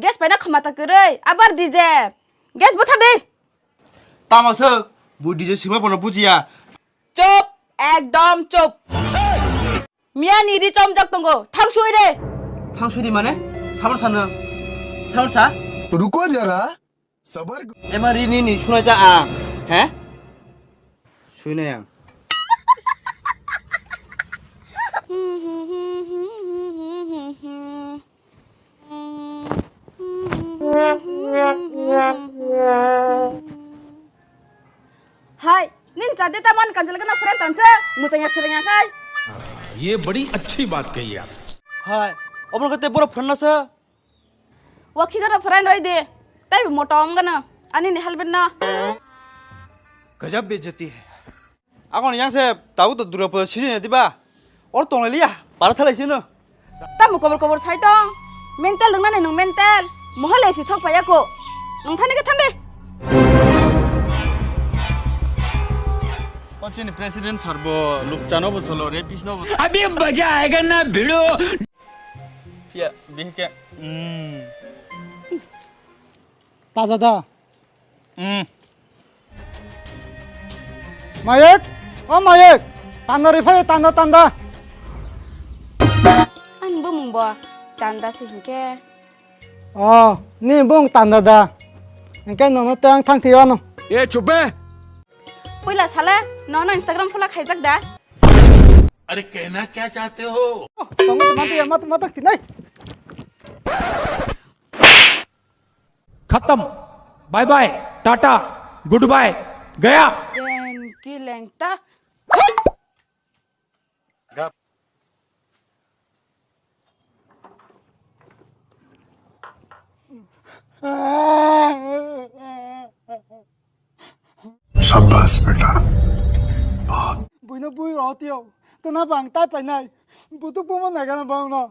gas pada khamata kerai abar DJ gas bothar de তামাসো বুডিজে সিমা বন বুজিয়া চুপ একদম চুপ মিয়া নিরি চমজক তঙ্গো থাং শুই রে থাংসুদি মানে সামর সানো সামর সা रुको जरा सबर এমা রিনি নি শুনাই যা আ হ্যাঁ শুনে আং Hai, nin jadi taman kanjel kena friend tanse, musanya sering kai. ये बड़ी अच्छी बात कही आप হাই অবন কতে বড় phone নাছে Waki kena friend oi de, tapi motong kena, ani ni hal benna. গজব বেজতি এখন ইয়াংসে তাও তো দূরপ সিজনে দিবা ওর তংলে লিয়া পারা থালাইছে ন Tamu kobor sai tong, mental dengan ni nung mental, mohon lesi sok payah ko, nung thani ke thambe. পঞ্চেনি প্রেসিডেন্ট সারব লোকচানো বসলো রে কৃষ্ণ अभी मजा आएगा ना भिड़ो ফিয়া বিহকে ताजा मायक ओ मायक तांदा रे फाय Tanda An bu mung bo, tanda sih hingke. ni bung Tanda दा engke no no tang thang thiwa no ये चुप है Pula salah, nono Instagram pula khajak dah. अरे कहना क्या चाहते हो tong mati mati tinai खत्म bye bye tata good bye गया Dan kileng ta. शाबाश बेटा buino bui ro tio to na bang tai pai nai butu bu ma nai ga na bang no